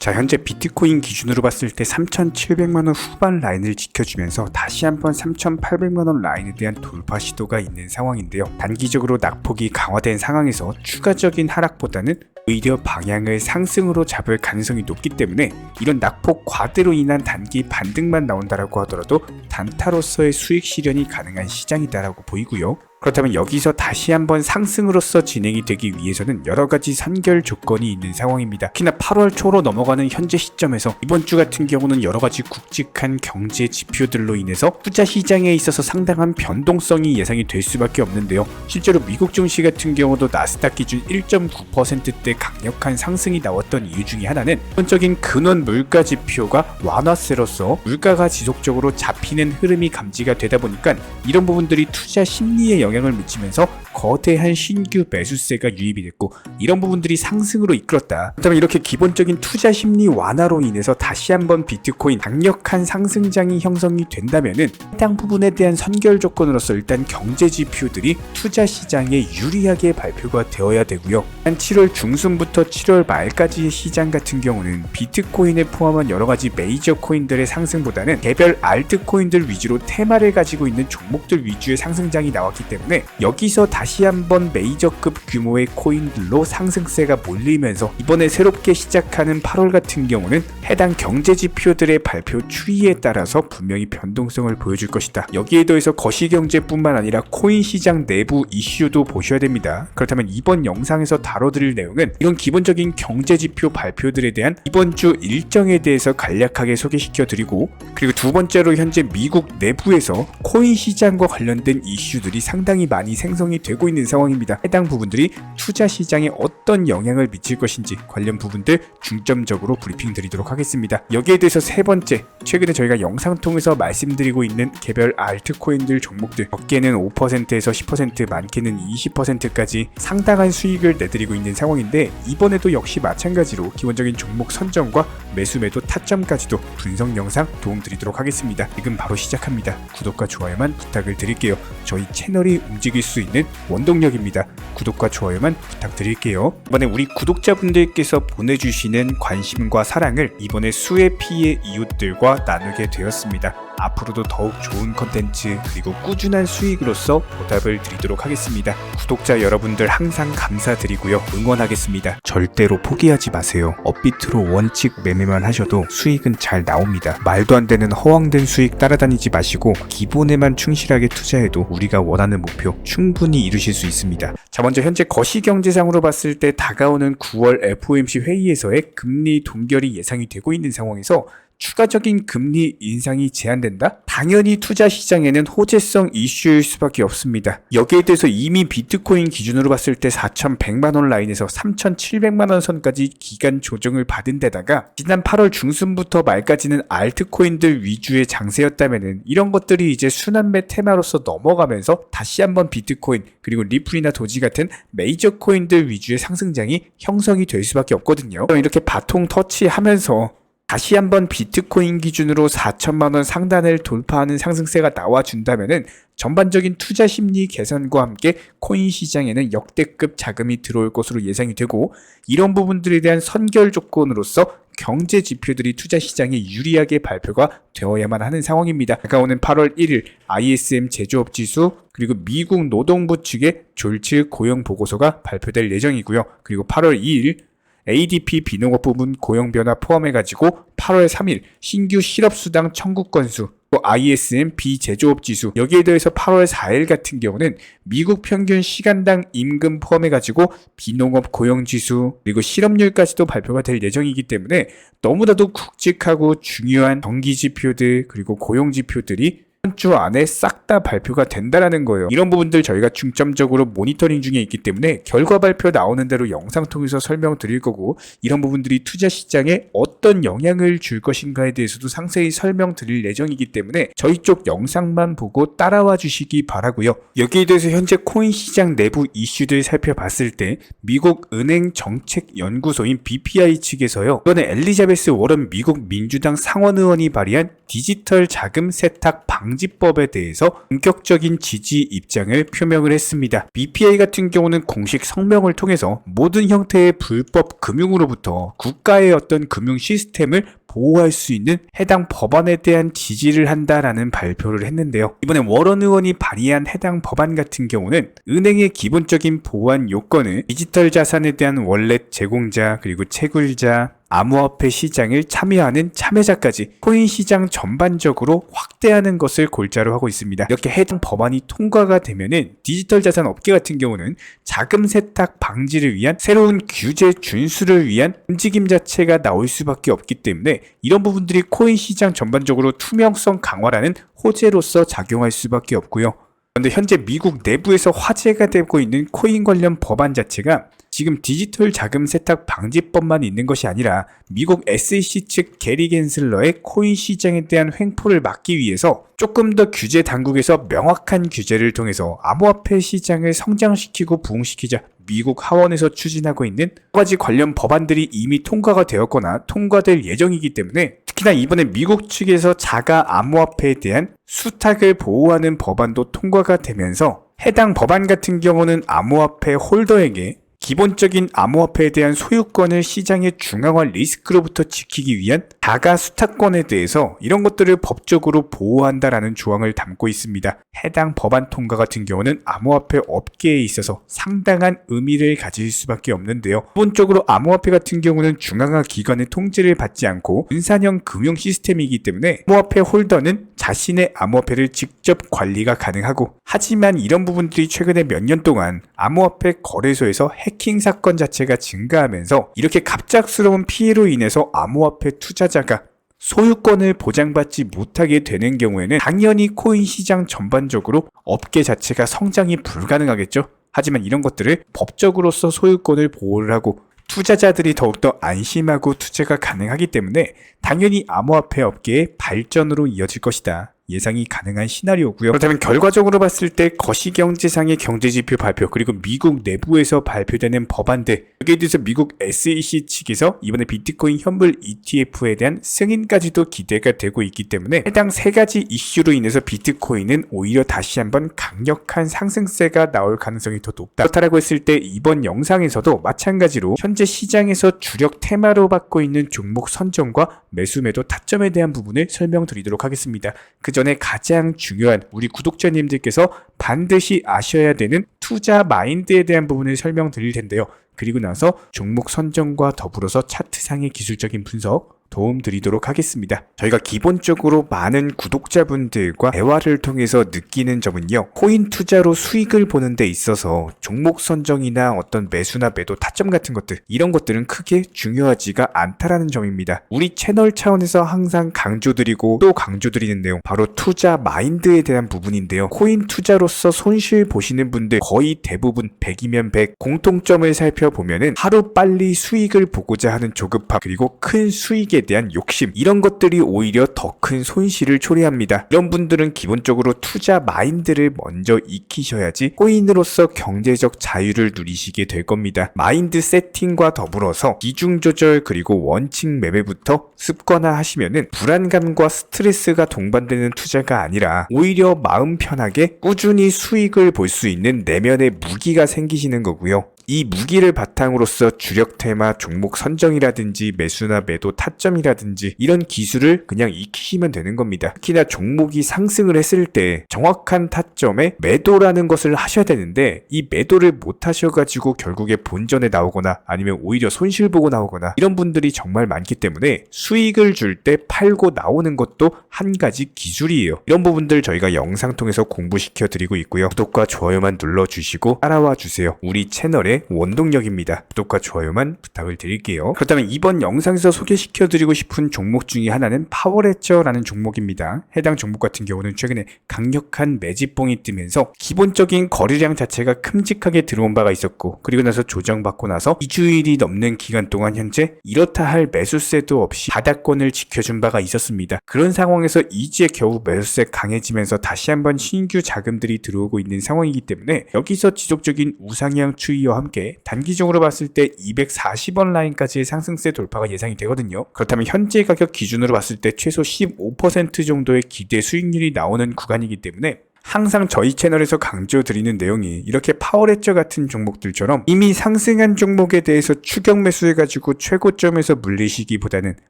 자, 현재 비트코인 기준으로 봤을 때 3,700만원 후반 라인을 지켜주면서 다시 한번 3,800만원 라인에 대한 돌파 시도가 있는 상황인데요. 단기적으로 낙폭이 강화된 상황에서 추가적인 하락보다는 오히려 방향을 상승으로 잡을 가능성이 높기 때문에 이런 낙폭 과대로 인한 단기 반등만 나온다라고 하더라도 단타로서의 수익 실현이 가능한 시장이다라고 보이고요. 그렇다면 여기서 다시 한번 상승으로서 진행이 되기 위해서는 여러가지 선결 조건이 있는 상황입니다. 특히나 8월 초로 넘어가는 현재 시점에서 이번 주 같은 경우는 여러가지 굵직한 경제 지표들로 인해서 투자 시장에 있어서 상당한 변동성이 예상이 될 수밖에 없는데요. 실제로 미국 증시 같은 경우도 나스닥 기준 1.9%대 강력한 상승이 나왔던 이유 중에 하나는 기본적인 근원 물가 지표가 완화세로서 물가가 지속적으로 잡히는 흐름이 감지가 되다 보니까 이런 부분들이 투자 심리에 영향을 미치면서 거대한 신규 매수세가 유입이 됐고 이런 부분들이 상승으로 이끌었다. 그렇다면 이렇게 기본적인 투자 심리 완화로 인해서 다시 한번 비트코인 강력한 상승장이 형성이 된다면은 해당 부분에 대한 선결 조건으로서 일단 경제 지표들이 투자 시장에 유리하게 발표가 되어야 되고요. 한 7월 중순부터 7월 말까지의 시장 같은 경우는 비트코인을 포함한 여러가지 메이저 코인들의 상승보다는 개별 알트코인들 위주로 테마를 가지고 있는 종목들 위주의 상승장이 나왔기 때문에 여기서 다시 한번 메이저급 규모의 코인들로 상승세가 몰리면서 이번에 새롭게 시작하는 8월 같은 경우는 해당 경제 지표들의 발표 추이에 따라서 분명히 변동성을 보여줄 것이다. 여기에 더해서 거시경제뿐만 아니라 코인 시장 내부 이슈도 보셔야 됩니다. 그렇다면 이번 영상에서 다뤄드릴 내용은 이런 기본적인 경제 지표 발표들에 대한 이번 주 일정에 대해서 간략하게 소개시켜드리고, 그리고 두 번째로 현재 미국 내부에서 코인 시장과 관련된 이슈들이 상당히 많이 생성이 되고 있는 상황입니다. 해당 부분들이 투자 시장에 어떤 영향을 미칠 것인지 관련 부분들 중점적으로 브리핑 드리도록 하겠습니다. 여기에 대해서 세 번째, 최근에 저희가 영상 통해서 말씀드리고 있는 개별 알트코인들 종목들 적게는 5%에서 10%, 많게는 20%까지 상당한 수익을 내드리고 있는 상황인데, 이번에도 역시 마찬가지로 기본적인 종목 선정과 매수 매도 타점까지도 분석 영상 도움드리도록 하겠습니다. 지금 바로 시작합니다. 구독과 좋아요만 부탁을 드릴게요. 저희 채널이 움직일 수 있는 원동력입니다. 구독과 좋아요만 부탁드릴게요. 이번에 우리 구독자분들께서 보내주시는 관심과 사랑을 이번에 수의 피의 이웃들과 나누게 되었습니다. 앞으로도 더욱 좋은 컨텐츠 그리고 꾸준한 수익으로서 보답을 드리도록 하겠습니다. 구독자 여러분들 항상 감사드리고요. 응원하겠습니다. 절대로 포기하지 마세요. 업비트로 원칙 매매만 하셔도 수익은 잘 나옵니다. 말도 안 되는 허황된 수익 따라다니지 마시고 기본에만 충실하게 투자해도 우리가 원하는 목표 충분히 이루실 수 있습니다. 자, 먼저 현재 거시경제상으로 봤을 때 다가오는 9월 FOMC 회의에서의 금리 동결이 예상이 되고 있는 상황에서 추가적인 금리 인상이 제한된다? 당연히 투자 시장에는 호재성 이슈일 수밖에 없습니다. 여기에 대해서 이미 비트코인 기준으로 봤을 때 4,100만원 라인에서 3,700만원 선까지 기간 조정을 받은 데다가 지난 8월 중순부터 말까지는 알트코인들 위주의 장세였다면은 이런 것들이 이제 순환매 테마로서 넘어가면서 다시 한번 비트코인 그리고 리플이나 도지 같은 메이저 코인들 위주의 상승장이 형성이 될 수밖에 없거든요. 이렇게 바통 터치하면서 다시 한번 비트코인 기준으로 4천만원 상단을 돌파하는 상승세가 나와준다면은 전반적인 투자 심리 개선과 함께 코인 시장에는 역대급 자금이 들어올 것으로 예상이 되고, 이런 부분들에 대한 선결 조건으로서 경제 지표들이 투자 시장에 유리하게 발표가 되어야만 하는 상황입니다. 다가오는 8월 1일 ISM 제조업 지수 그리고 미국 노동부 측의 졸지 고용 보고서가 발표될 예정이고요. 그리고 8월 2일 ADP 비농업 부문 고용 변화 포함해가지고 8월 3일 신규 실업수당 청구 건수, 또 ISM 비제조업 지수, 여기에 더해서 8월 4일 같은 경우는 미국 평균 시간당 임금 포함해가지고 비농업 고용 지수 그리고 실업률까지도 발표가 될 예정이기 때문에 너무나도 굵직하고 중요한 경기 지표들 그리고 고용 지표들이 이번 주 안에 싹 다 발표가 된다라는 거예요. 이런 부분들 저희가 중점적으로 모니터링 중에 있기 때문에 결과 발표 나오는 대로 영상 통해서 설명드릴 거고, 이런 부분들이 투자 시장에 어떤 영향을 줄 것인가에 대해서도 상세히 설명드릴 예정이기 때문에 저희 쪽 영상만 보고 따라와 주시기 바라고요. 여기에 대해서 현재 코인 시장 내부 이슈들 살펴봤을 때 미국 은행 정책 연구소인 BPI 측에서요, 이번에 엘리자베스 워런 미국 민주당 상원 의원이 발의한 디지털 자금 세탁 방지법에 대해서 본격적인 지지 입장을 표명을 했습니다. BPA 같은 경우는 공식 성명을 통해서 모든 형태의 불법 금융으로부터 국가의 어떤 금융 시스템을 보호할 수 있는 해당 법안에 대한 지지를 한다라는 발표를 했는데요. 이번에 워런 의원이 발의한 해당 법안 같은 경우는 은행의 기본적인 보안 요건을 디지털 자산에 대한 월렛 제공자 그리고 채굴자, 암호화폐 시장을 참여하는 참여자까지 코인 시장 전반적으로 확대하는 것을 골자로 하고 있습니다. 이렇게 해당 법안이 통과가 되면은 디지털 자산 업계 같은 경우는 자금 세탁 방지를 위한 새로운 규제 준수를 위한 움직임 자체가 나올 수밖에 없기 때문에 이런 부분들이 코인 시장 전반적으로 투명성 강화라는 호재로서 작용할 수밖에 없고요. 그런데 현재 미국 내부에서 화제가 되고 있는 코인 관련 법안 자체가 지금 디지털 자금 세탁 방지법만 있는 것이 아니라 미국 SEC 측 게리 겐슬러의 코인 시장에 대한 횡포를 막기 위해서 조금 더 규제 당국에서 명확한 규제를 통해서 암호화폐 시장을 성장시키고 부흥시키자 미국 하원에서 추진하고 있는 여러 가지 관련 법안들이 이미 통과가 되었거나 통과될 예정이기 때문에 특히나 이번에 미국 측에서 자가 암호화폐에 대한 수탁을 보호하는 법안도 통과가 되면서 해당 법안 같은 경우는 암호화폐 홀더에게 기본적인 암호화폐에 대한 소유권을 시장의 중앙화 리스크로부터 지키기 위한 자가 수탁권에 대해서 이런 것들을 법적으로 보호한다라는 조항을 담고 있습니다. 해당 법안 통과 같은 경우는 암호화폐 업계에 있어서 상당한 의미를 가질 수밖에 없는데요. 기본적으로 암호화폐 같은 경우는 중앙화 기관의 통제를 받지 않고 분산형 금융 시스템이기 때문에 암호화폐 홀더는 자신의 암호화폐를 직접 관리가 가능하고, 하지만 이런 부분들이 최근에 몇 년 동안 암호화폐 거래소에서 해킹 사건 자체가 증가하면서 이렇게 갑작스러운 피해로 인해서 암호화폐 투자자가 소유권을 보장받지 못하게 되는 경우에는 당연히 코인 시장 전반적으로 업계 자체가 성장이 불가능하겠죠. 하지만 이런 것들을 법적으로서 소유권을 보호를 하고 투자자들이 더욱더 안심하고 투자가 가능하기 때문에 당연히 암호화폐 업계의 발전으로 이어질 것이다. 예상이 가능한 시나리오고요. 그렇다면 결과적으로 봤을 때 거시경제상의 경제지표 발표 그리고 미국 내부에서 발표되는 법안들, 여기에 대해서 미국 SEC 측에서 이번에 비트코인 현물 ETF에 대한 승인까지도 기대가 되고 있기 때문에 해당 세 가지 이슈로 인해서 비트코인은 오히려 다시 한번 강력한 상승세가 나올 가능성이 더 높다. 그렇다고 했을 때 이번 영상에서도 마찬가지로 현재 시장에서 주력 테마로 받고 있는 종목 선정과 매수 매도 타점에 대한 부분을 설명드리도록 하겠습니다. 그 전에 가장 중요한 우리 구독자님들께서 반드시 아셔야 되는 투자 마인드에 대한 부분을 설명드릴 텐데요. 그리고 나서 종목 선정과 더불어서 차트상의 기술적인 분석 도움 드리도록 하겠습니다. 저희가 기본적으로 많은 구독자분들과 대화를 통해서 느끼는 점은요, 코인 투자로 수익을 보는 데 있어서 종목 선정이나 어떤 매수나 매도 타점 같은 것들, 이런 것들은 크게 중요하지가 않다라는 점입니다. 우리 채널 차원에서 항상 강조드리고 또 강조드리는 내용, 바로 투자 마인드에 대한 부분인데요. 코인 투자로서 손실 보시는 분들 거의 대부분 100이면 100, 공통점을 살펴보면은 하루 빨리 수익을 보고자 하는 조급함, 그리고 큰 수익에 대한 욕심, 이런 것들이 오히려 더 큰 손실을 초래합니다. 이런 분들은 기본적으로 투자 마인드를 먼저 익히셔야지 코인으로서 경제적 자유를 누리시게 될 겁니다. 마인드 세팅과 더불어서 비중 조절 그리고 원칙 매매부터 습관화하시면은 불안감과 스트레스가 동반되는 투자가 아니라 오히려 마음 편하게 꾸준히 수익을 볼 수 있는 내면의 무기가 생기시는 거고요. 이 무기를 바탕으로서 주력 테마 종목 선정이라든지 매수나 매도 타점이라든지 이런 기술을 그냥 익히시면 되는 겁니다. 특히나 종목이 상승을 했을 때 정확한 타점에 매도라는 것을 하셔야 되는데, 이 매도를 못 하셔가지고 결국에 본전에 나오거나 아니면 오히려 손실 보고 나오거나 이런 분들이 정말 많기 때문에 수익을 줄 때 팔고 나오는 것도 한 가지 기술이에요. 이런 부분들 저희가 영상 통해서 공부시켜 드리고 있고요. 구독과 좋아요만 눌러주시고 따라와 주세요. 우리 채널의 원동력입니다. 구독과 좋아요만 부탁을 드릴게요. 그렇다면 이번 영상에서 소개시켜드리고 싶은 종목 중에 하나는 파워레저라는 종목입니다. 해당 종목 같은 경우는 최근에 강력한 매집봉이 뜨면서 기본적인 거래량 자체가 큼직하게 들어온 바가 있었고, 그리고 나서 조정받고 나서 2주일이 넘는 기간 동안 현재 이렇다 할 매수세도 없이 바닥권을 지켜준 바가 있었습니다. 그런 상황에서 이제 겨우 매수세 강해지면서 다시 한번 신규 자금들이 들어오고 있는 상황이기 때문에 여기서 지속적인 우상향 추이와 함께 단기적으로 봤을 때 240원 라인까지의 상승세 돌파가 예상이 되거든요. 그렇다면 현재 가격 기준으로 봤을 때 최소 15% 정도의 기대 수익률이 나오는 구간이기 때문에 항상 저희 채널에서 강조드리는 내용이 이렇게 파워레저 같은 종목들처럼 이미 상승한 종목에 대해서 추격 매수해가지고 최고점에서 물리시기보다는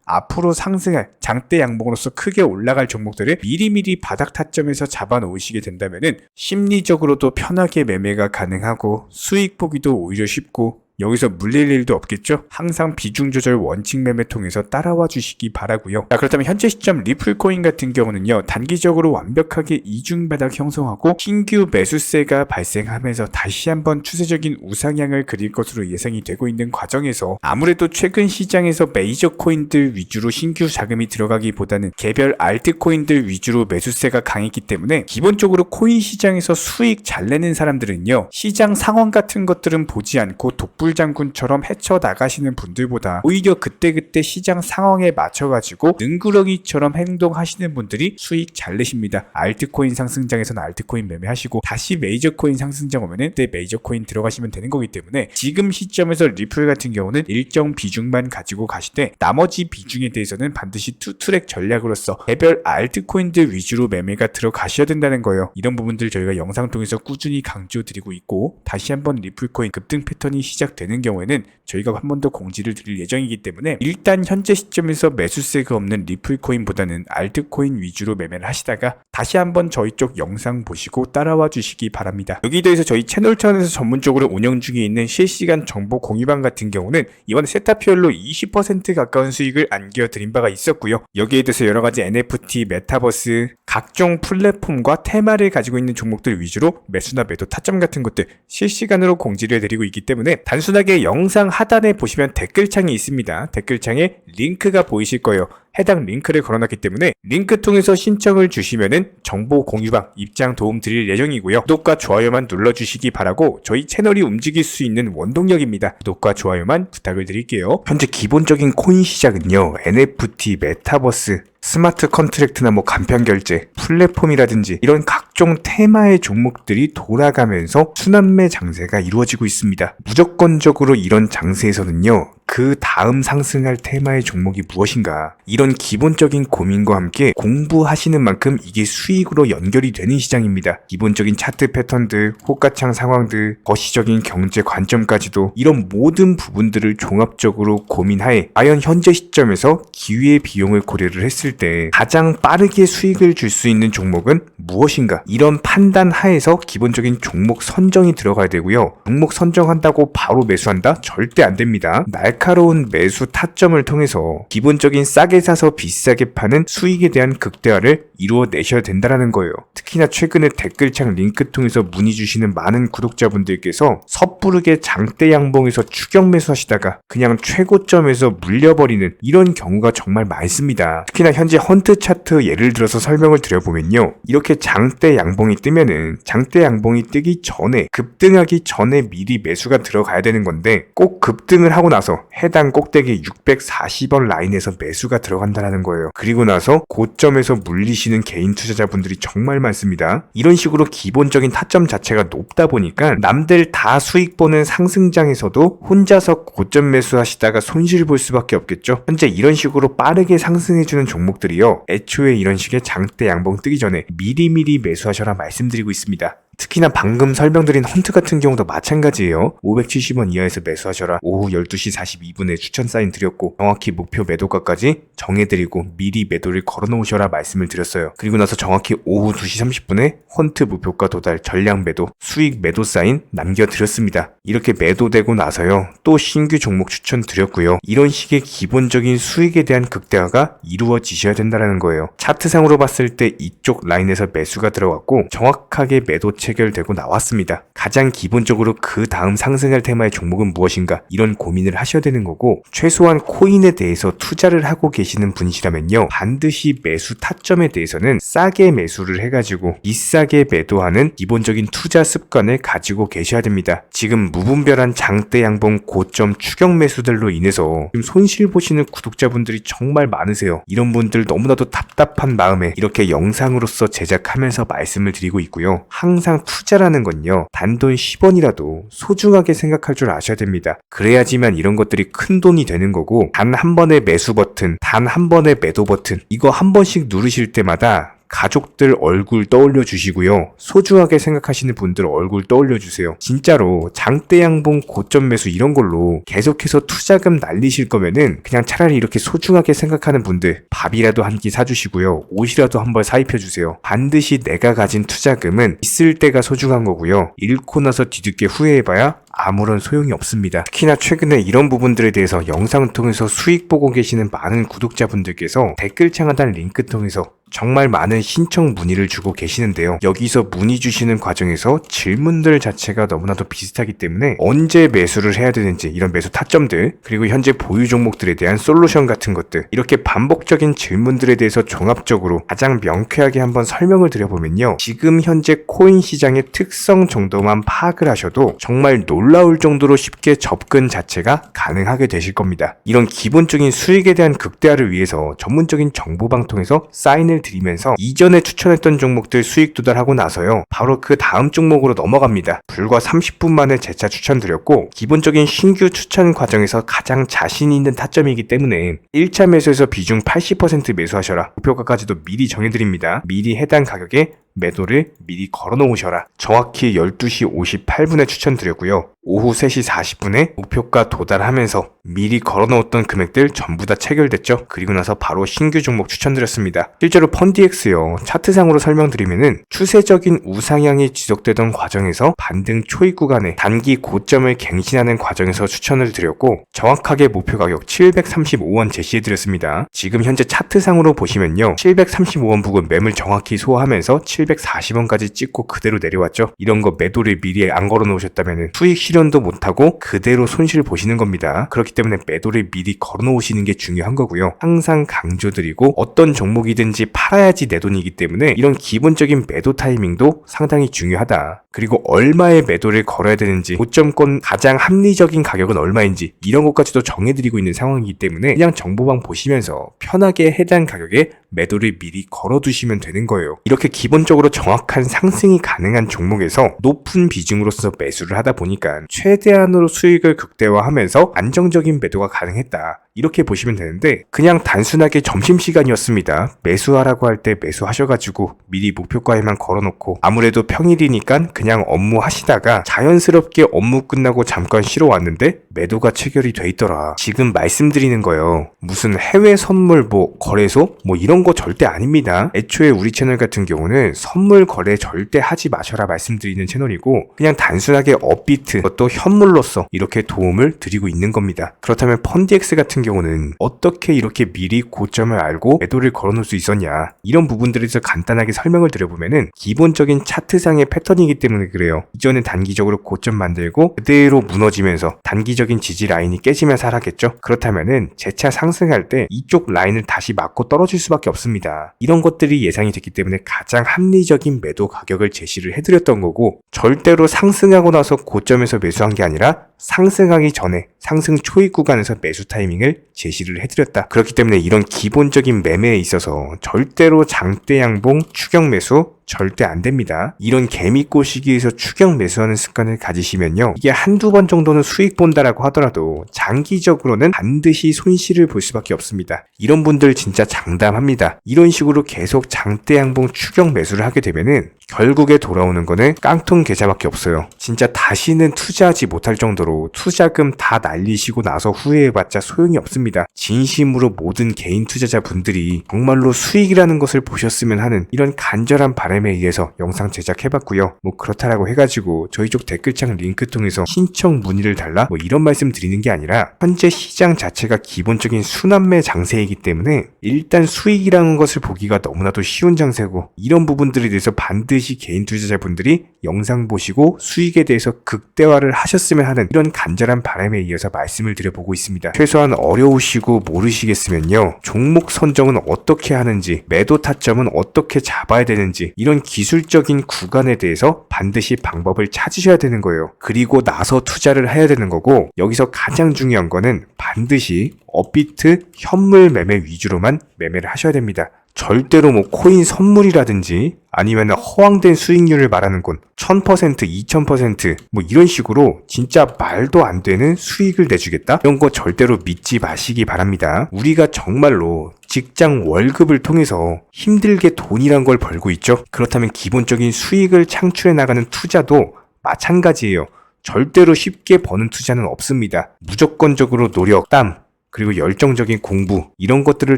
앞으로 상승할 장대 양봉으로서 크게 올라갈 종목들을 미리미리 바닥 타점에서 잡아 놓으시게 된다면은 심리적으로도 편하게 매매가 가능하고 수익 보기도 오히려 쉽고 여기서 물릴 일도 없겠죠? 항상 비중 조절 원칙 매매 통해서 따라와 주시기 바라고요. 자, 그렇다면 현재 시점 리플코인 같은 경우는요. 단기적으로 완벽하게 이중바닥 형성하고 신규 매수세가 발생하면서 다시 한번 추세적인 우상향을 그릴 것으로 예상이 되고 있는 과정에서 아무래도 최근 시장에서 메이저 코인들 위주로 신규 자금이 들어가기보다는 개별 알트코인들 위주로 매수세가 강했기 때문에 기본적으로 코인 시장에서 수익 잘 내는 사람들은요. 시장 상황 같은 것들은 보지 않고 장군처럼 헤쳐나가시는 분들보다 오히려 그때그때 시장 상황에 맞춰가지고 능구렁이처럼 행동하시는 분들이 수익 잘 내십니다. 알트코인 상승장에서는 알트코인 매매하시고 다시 메이저코인 상승장 오면은 그때 메이저코인 들어가시면 되는 거기 때문에 지금 시점에서 리플 같은 경우는 일정 비중만 가지고 가시되 나머지 비중에 대해서는 반드시 투트랙 전략으로서 개별 알트코인들 위주로 매매가 들어가셔야 된다는 거예요. 이런 부분들 저희가 영상 통해서 꾸준히 강조드리고 있고 다시 한번 리플코인 급등 패턴이 되는 경우에는 저희가 한 번 더 공지를 드릴 예정이기 때문에 일단 현재 시점에서 매수세가 없는 리플코인보다는 알트코인 위주로 매매를 하시다가 다시 한번 저희 쪽 영상 보시고 따라와 주시기 바랍니다. 여기에 대해서 저희 채널 차원에서 전문적으로 운영 중에 있는 실시간 정보 공유방 같은 경우는 이번에 세타피얼로 20% 가까운 수익을 안겨드린 바가 있었고요. 여기에 대해서 여러가지 NFT, 메타버스, 각종 플랫폼과 테마를 가지고 있는 종목들 위주로 매수나 매도 타점 같은 것들 실시간으로 공지를 해드리고 있기 때문에 단순하게 영상 하단에 보시면 댓글창이 있습니다. 댓글창에 링크가 보이실 거예요. 해당 링크를 걸어놨기 때문에 링크 통해서 신청을 주시면은 정보 공유방 입장 도움 드릴 예정이고요. 구독과 좋아요만 눌러주시기 바라고 저희 채널이 움직일 수 있는 원동력입니다. 구독과 좋아요만 부탁을 드릴게요. 현재 기본적인 코인 시장은요. NFT, 메타버스, 스마트 컨트랙트나 간편 결제, 플랫폼이라든지 이런 각종 테마의 종목들이 돌아가면서 순환매 장세가 이루어지고 있습니다. 무조건적으로 이런 장세에서는요. 그 다음 상승할 테마의 종목이 무엇인가 이런 기본적인 고민과 함께 공부하시는 만큼 이게 수익으로 연결이 되는 시장입니다. 기본적인 차트 패턴들, 호가창 상황들, 거시적인 경제 관점까지도 이런 모든 부분들을 종합적으로 고민하에 과연 현재 시점에서 기회의 비용을 고려를 했을 때 가장 빠르게 수익을 줄 수 있는 종목은 무엇인가 이런 판단 하에서 기본적인 종목 선정이 들어가야 되고요. 종목 선정한다고 바로 매수한다? 절대 안 됩니다. 날카로운 매수 타점을 통해서 기본적인 싸게 사서 비싸게 파는 수익에 대한 극대화를 이루어내셔야 된다는 거예요. 특히나 최근에 댓글창 링크 통해서 문의 주시는 많은 구독자분들께서 섣부르게 장대 양봉에서 추격 매수하시다가 그냥 최고점에서 물려버리는 이런 경우가 정말 많습니다. 특히나 현재 헌트 차트 예를 들어서 설명을 드려보면요. 이렇게 장대 양봉이 뜨면은 장대 양봉이 뜨기 전에 급등하기 전에 미리 매수가 들어가야 되는 건데 꼭 급등을 하고 나서 해당 꼭대기 640원 라인에서 매수가 들어간다는 거예요. 그리고 나서 고점에서 물리시는 개인 투자자분들이 정말 많습니다. 이런 식으로 기본적인 타점 자체가 높다 보니까 남들 다 수익 보는 상승장에서도 혼자서 고점 매수하시다가 손실 볼 수밖에 없겠죠. 현재 이런 식으로 빠르게 상승해주는 종목들이요. 애초에 이런 식의 장대 양봉 뜨기 전에 미리미리 매수하셔라 말씀드리고 있습니다. 특히나 방금 설명드린 헌트 같은 경우도 마찬가지예요. 570원 이하에서 매수하셔라. 오후 12시 42분에 추천 사인 드렸고 정확히 목표 매도가까지 정해드리고 미리 매도를 걸어놓으셔라 말씀을 드렸어요. 그리고 나서 정확히 오후 2시 30분에 헌트 목표가 도달 전량 매도 수익 매도 사인 남겨드렸습니다. 이렇게 매도되고 나서요. 또 신규 종목 추천 드렸고요. 이런 식의 기본적인 수익에 대한 극대화가 이루어지셔야 된다는 거예요. 차트상으로 봤을 때 이쪽 라인에서 매수가 들어갔고 정확하게 매도 체결되고 나왔습니다. 가장 기본적으로 그 다음 상승할 테마의 종목은 무엇인가 이런 고민을 하셔야 되는 거고 최소한 코인에 대해서 투자를 하고 계시는 분이시라면요. 반드시 매수 타점에 대해서는 싸게 매수를 해가지고 비싸게 매도하는 기본적인 투자 습관을 가지고 계셔야 됩니다. 지금 무분별한 장대 양봉 고점 추격 매수들로 인해서 지금 손실 보시는 구독자분들이 정말 많으세요. 이런 분들 너무나도 답답한 마음에 이렇게 영상으로서 제작하면서 말씀을 드리고 있고요. 항상 항상 투자라는 건요, 단돈 10원이라도 소중하게 생각할 줄 아셔야 됩니다. 그래야지만 이런 것들이 큰 돈이 되는 거고, 단 한 번의 매수 버튼, 단 한 번의 매도 버튼, 이거 한 번씩 누르실 때마다 가족들 얼굴 떠올려 주시고요. 소중하게 생각하시는 분들 얼굴 떠올려 주세요. 진짜로 장대 양봉 고점 매수 이런 걸로 계속해서 투자금 날리실 거면은 그냥 차라리 이렇게 소중하게 생각하는 분들 밥이라도 한 끼 사주시고요. 옷이라도 한 벌 사입혀 주세요. 반드시 내가 가진 투자금은 있을 때가 소중한 거고요. 잃고 나서 뒤늦게 후회해봐야 아무런 소용이 없습니다. 특히나 최근에 이런 부분들에 대해서 영상을 통해서 수익 보고 계시는 많은 구독자분들께서 댓글창 하단 링크 통해서 정말 많은 신청 문의를 주고 계시는데요. 여기서 문의 주시는 과정에서 질문들 자체가 너무나도 비슷하기 때문에 언제 매수를 해야 되는지, 이런 매수 타점들, 그리고 현재 보유 종목들에 대한 솔루션 같은 것들, 이렇게 반복적인 질문들에 대해서 종합적으로 가장 명쾌하게 한번 설명을 드려보면요, 지금 현재 코인 시장의 특성 정도만 파악을 하셔도 정말 놀라울 정도로 쉽게 접근 자체가 가능하게 되실 겁니다. 이런 기본적인 수익에 대한 극대화를 위해서 전문적인 정보방통에서 사인을 드리면서 이전에 추천했던 종목들 수익 도달하고 나서요, 바로 그 다음 종목으로 넘어갑니다. 불과 30분 만에 재차 추천드렸고, 기본적인 신규 추천 과정에서 가장 자신 있는 타점이기 때문에 1차 매수에서 비중 80% 매수하셔라, 목표가까지도 미리 정해드립니다. 미리 해당 가격에 매도를 미리 걸어놓으셔라. 정확히 12시 58분에 추천드렸고요. 오후 3시 40분에 목표가 도달하면서 미리 걸어놓았던 금액들 전부 다 체결됐죠. 그리고 나서 바로 신규 종목 추천드렸습니다. 실제로 펀디엑스요, 차트상으로 설명드리면은 추세적인 우상향이 지속되던 과정에서 반등 초입 구간에 단기 고점을 갱신하는 과정에서 추천을 드렸고, 정확하게 목표 가격 735원 제시해드렸습니다. 지금 현재 차트상으로 보시면요, 735원 부근 매물 정확히 소화하면서 740원까지 찍고 그대로 내려왔죠. 이런 거 매도를 미리 안 걸어 놓으셨다면 수익 실현도 못하고 그대로 손실 보시는 겁니다. 그렇기 때문에 매도를 미리 걸어 놓으시는 게 중요한 거고요. 항상 강조드리고, 어떤 종목이든지 팔아야지 내 돈이기 때문에 이런 기본적인 매도 타이밍도 상당히 중요하다. 그리고 얼마의 매도를 걸어야 되는지, 고점권 가장 합리적인 가격은 얼마인지, 이런 것까지도 정해드리고 있는 상황이기 때문에 그냥 정보방 보시면서 편하게 해당 가격에 매도를 미리 걸어두시면 되는 거예요. 이렇게 기본적으로 정확한 상승이 가능한 종목에서 높은 비중으로서 매수를 하다 보니까 최대한으로 수익을 극대화하면서 안정적인 매도가 가능했다, 이렇게 보시면 되는데, 그냥 단순하게 점심시간이었습니다, 매수하라고 할 때 매수하셔가지고 미리 목표가에만 걸어놓고, 아무래도 평일이니까 그냥 업무 하시다가 자연스럽게 업무 끝나고 잠깐 쉬러 왔는데 매도가 체결이 돼 있더라. 지금 말씀드리는 거예요, 무슨 해외 선물 거래소 이런 거 절대 아닙니다. 애초에 우리 채널 같은 경우는 선물 거래 절대 하지 마셔라 말씀드리는 채널이고, 그냥 단순하게 업비트, 그것도 현물로서 이렇게 도움을 드리고 있는 겁니다. 그렇다면 펀디엑스 같은 경우는 어떻게 이렇게 미리 고점을 알고 매도를 걸어놓을 수 있었냐, 이런 부분들에 대해서 간단하게 설명을 드려보면은 기본적인 차트상의 패턴이기 때문에 그래요. 이전에 단기적으로 고점 만들고 그대로 무너지면서 단기적인 지지 라인이 깨지면서 하락했죠. 그렇다면은 재차 상승할 때 이쪽 라인을 다시 맞고 떨어질 수밖에 없습니다. 이런 것들이 예상이 됐기 때문에 가장 합리적인 매도 가격을 제시를 해드렸던 거고, 절대로 상승하고 나서 고점에서 매수한 게 아니라 상승하기 전에 상승 초입 구간에서 매수 타이밍을 제시를 해드렸다. 그렇기 때문에 이런 기본적인 매매에 있어서 절대로 장대 양봉 추격 매수 절대 안 됩니다. 이런 개미꼬 시기에서 추격 매수하는 습관을 가지시면요, 이게 한두 번 정도는 수익 본다라고 하더라도 장기적으로는 반드시 손실을 볼 수밖에 없습니다. 이런 분들 진짜 장담합니다. 이런 식으로 계속 장대 양봉 추격 매수를 하게 되면은 결국에 돌아오는 거는 깡통 계좌밖에 없어요. 진짜 다시는 투자하지 못할 정도로 투자금 다 날리시고 나서 후회해봤자 소용이 없습니다. 진심으로 모든 개인 투자자분들이 정말로 수익이라는 것을 보셨으면 하는 이런 간절한 바람에 의해서 영상 제작해봤고요. 그렇다라고 해가지고 저희 쪽 댓글창 링크 통해서 신청 문의를 달라 이런 말씀 드리는 게 아니라, 현재 시장 자체가 기본적인 순환매 장세이기 때문에 일단 수익이라는 것을 보기가 너무나도 쉬운 장세고, 이런 부분들에 대해서 반드시 개인 투자자분들이 영상 보시고 수익에 대해서 극대화를 하셨으면 하는 이런 간절한 바람에 이어서 말씀을 드려보고 있습니다. 최소한 어려우시고 모르시겠으면요, 종목 선정은 어떻게 하는지, 매도 타점은 어떻게 잡아야 되는지, 이런 기술적인 구간에 대해서 반드시 방법을 찾으셔야 되는 거예요. 그리고 나서 투자를 해야 되는 거고, 여기서 가장 중요한 거는 반드시 업비트 현물 매매 위주로만 매매를 하셔야 됩니다. 절대로 뭐 코인 선물이라든지 아니면 허황된 수익률을 말하는 건 1000%, 2000%, 뭐 이런 식으로 진짜 말도 안 되는 수익을 내주겠다? 이런 거 절대로 믿지 마시기 바랍니다. 우리가 정말로 직장 월급을 통해서 힘들게 돈이란 걸 벌고 있죠. 그렇다면 기본적인 수익을 창출해 나가는 투자도 마찬가지예요. 절대로 쉽게 버는 투자는 없습니다. 무조건적으로 노력, 땀, 그리고 열정적인 공부 이런 것들을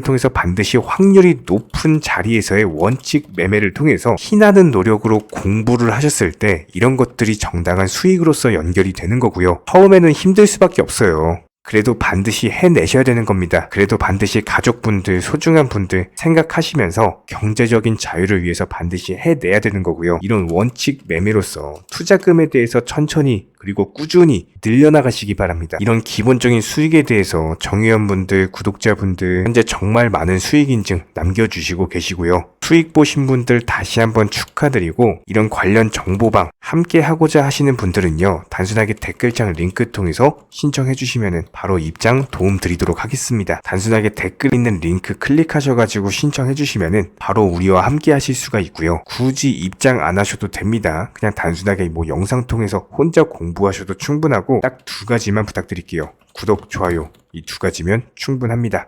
통해서 반드시 확률이 높은 자리에서의 원칙 매매를 통해서 피나는 노력으로 공부를 하셨을 때 이런 것들이 정당한 수익으로서 연결이 되는 거고요. 처음에는 힘들 수밖에 없어요. 그래도 반드시 해내셔야 되는 겁니다. 그래도 반드시 가족분들, 소중한 분들 생각하시면서 경제적인 자유를 위해서 반드시 해내야 되는 거고요. 이런 원칙 매매로서 투자금에 대해서 천천히 그리고 꾸준히 늘려나가시기 바랍니다. 이런 기본적인 수익에 대해서 정의원분들, 구독자분들 현재 정말 많은 수익 인증 남겨주시고 계시고요. 수익 보신 분들 다시 한번 축하드리고 이런 관련 정보방 함께 하고자 하시는 분들은요. 단순하게 댓글창 링크 통해서 신청해 주시면 바로 입장 도움 드리도록 하겠습니다. 단순하게 댓글 있는 링크 클릭하셔가지고 신청해 주시면 바로 우리와 함께 하실 수가 있고요. 굳이 입장 안 하셔도 됩니다. 그냥 단순하게 뭐 영상 통해서 혼자 공부하셔도 충분하고 딱 두 가지만 부탁드릴게요. 구독, 좋아요 이 두 가지면 충분합니다.